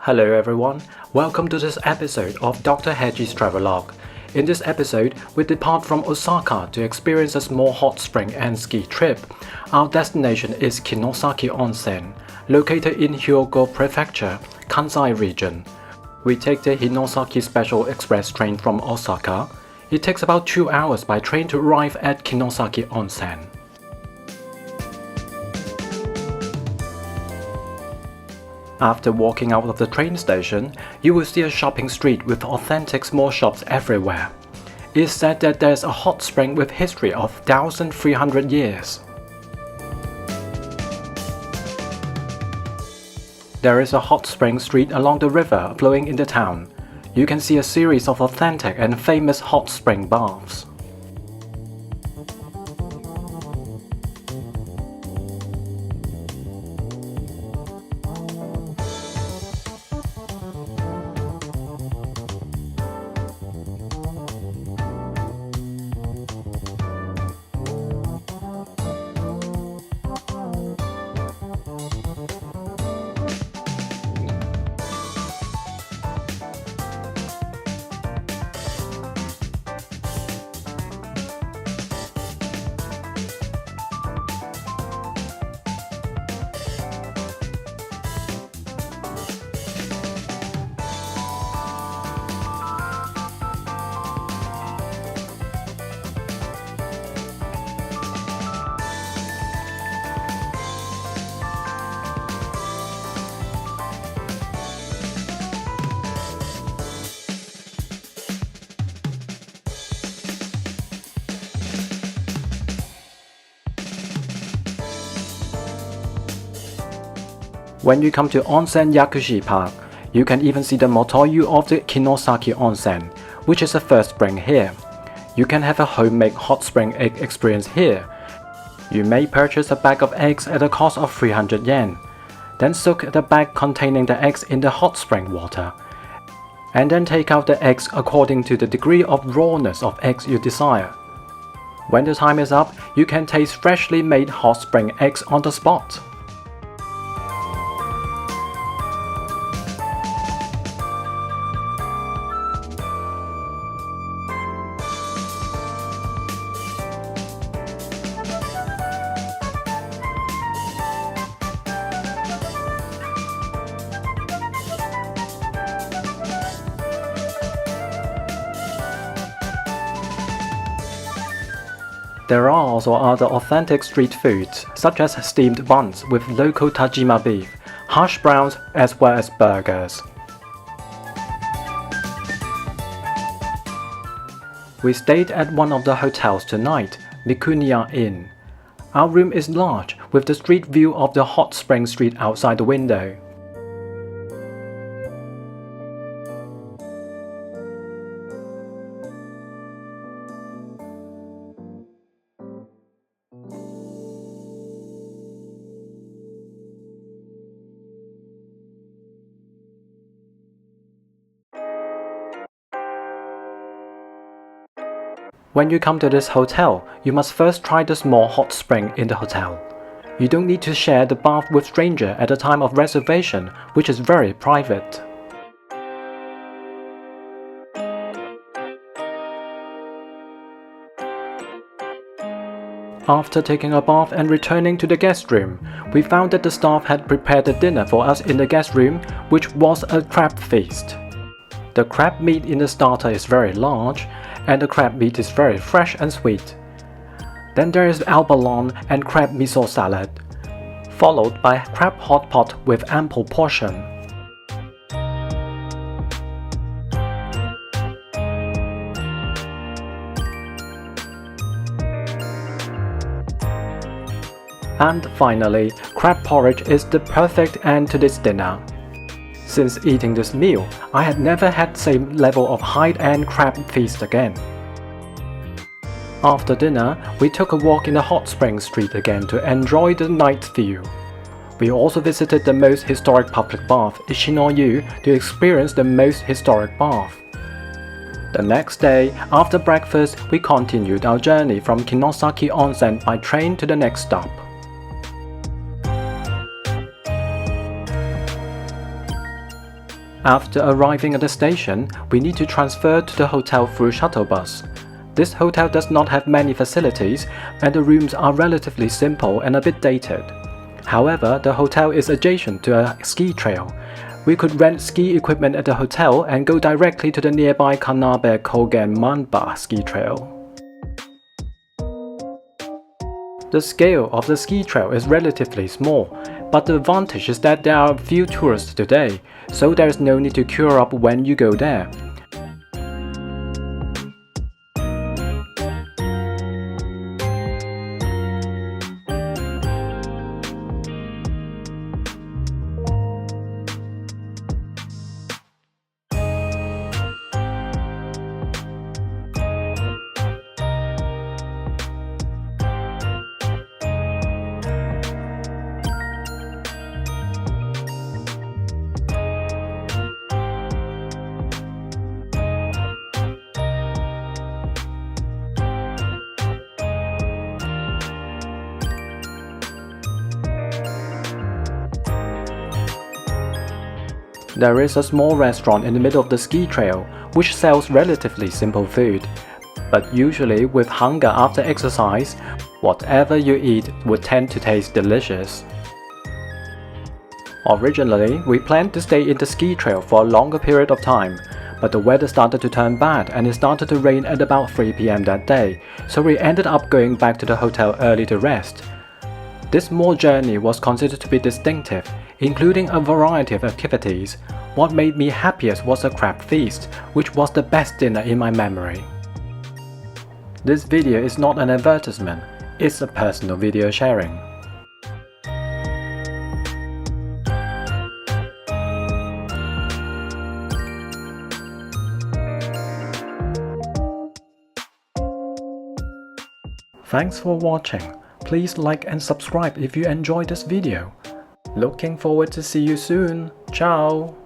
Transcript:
Hello everyone, welcome to this episode of Dr. Hedgie's Travelogue. In this episode, we depart from Osaka to experience a small hot spring and ski trip. Our destination is Kinosaki Onsen, located in Hyogo Prefecture, Kansai region. We take the Hinosaki Special Express train from Osaka. It takes about 2 hours by train to arrive at Kinosaki Onsen. After walking out of the train station, you will see a shopping street with authentic small shops everywhere. It is said that there is a hot spring with history of 1,300 years. There is a hot spring street along the river flowing in the town. You can see a series of authentic and famous hot spring baths. When you come to Onsen Yakushi Park, you can even see the motoyu of the Kinosaki Onsen, which is the first spring here. You can have a homemade hot spring egg experience here. You may purchase a bag of eggs at a cost of 300 yen. Then soak the bag containing the eggs in the hot spring water. And then take out the eggs according to the degree of rawness of eggs you desire. When the time is up, you can taste freshly made hot spring eggs on the spot. There are also other authentic street foods, such as steamed buns with local Tajima beef, hash browns, as well as burgers. We stayed at one of the hotels tonight, Mikuniya Inn. Our room is large, with the street view of the hot spring street outside the window. When you come to this hotel, you must first try the small hot spring in the hotel. You don't need to share the bath with strangers at the time of reservation, which is very private. After taking a bath and returning to the guest room, we found that the staff had prepared a dinner for us in the guest room, which was a crab feast. The crab meat in the starter is very large, and the crab meat is very fresh and sweet. Then there is abalone and crab miso salad, followed by crab hot pot with ample portion. And finally, crab porridge is the perfect end to this dinner. Since eating this meal, I had never had the same level of high-end crab feast again. After dinner, we took a walk in the hot spring street again to enjoy the night view. We also visited the most historic public bath, Ishino-yu, to experience the most historic bath. The next day, after breakfast, we continued our journey from Kinosaki Onsen by train to the next stop. After arriving at the station, we need to transfer to the hotel through shuttle bus. This hotel does not have many facilities, and the rooms are relatively simple and a bit dated. However, the hotel is adjacent to a ski trail. We could rent ski equipment at the hotel and go directly to the nearby Kannabe Kogen Manba ski trail. The scale of the ski trail is relatively small, but the advantage is that there are few tourists today, so there is no need to queue up when you go there. There is a small restaurant in the middle of the ski trail, which sells relatively simple food. But usually with hunger after exercise, whatever you eat would tend to taste delicious. Originally, we planned to stay in the ski trail for a longer period of time, but the weather started to turn bad and it started to rain at about 3 p.m. that day, so we ended up going back to the hotel early to rest. This small journey was considered to be distinctive, including a variety of activities. What made me happiest was a crab feast, which was the best dinner in my memory. This video is not an advertisement, it's a personal video sharing. Thanks for watching. Please like and subscribe if you enjoyed this video. Looking forward to see you soon. Ciao!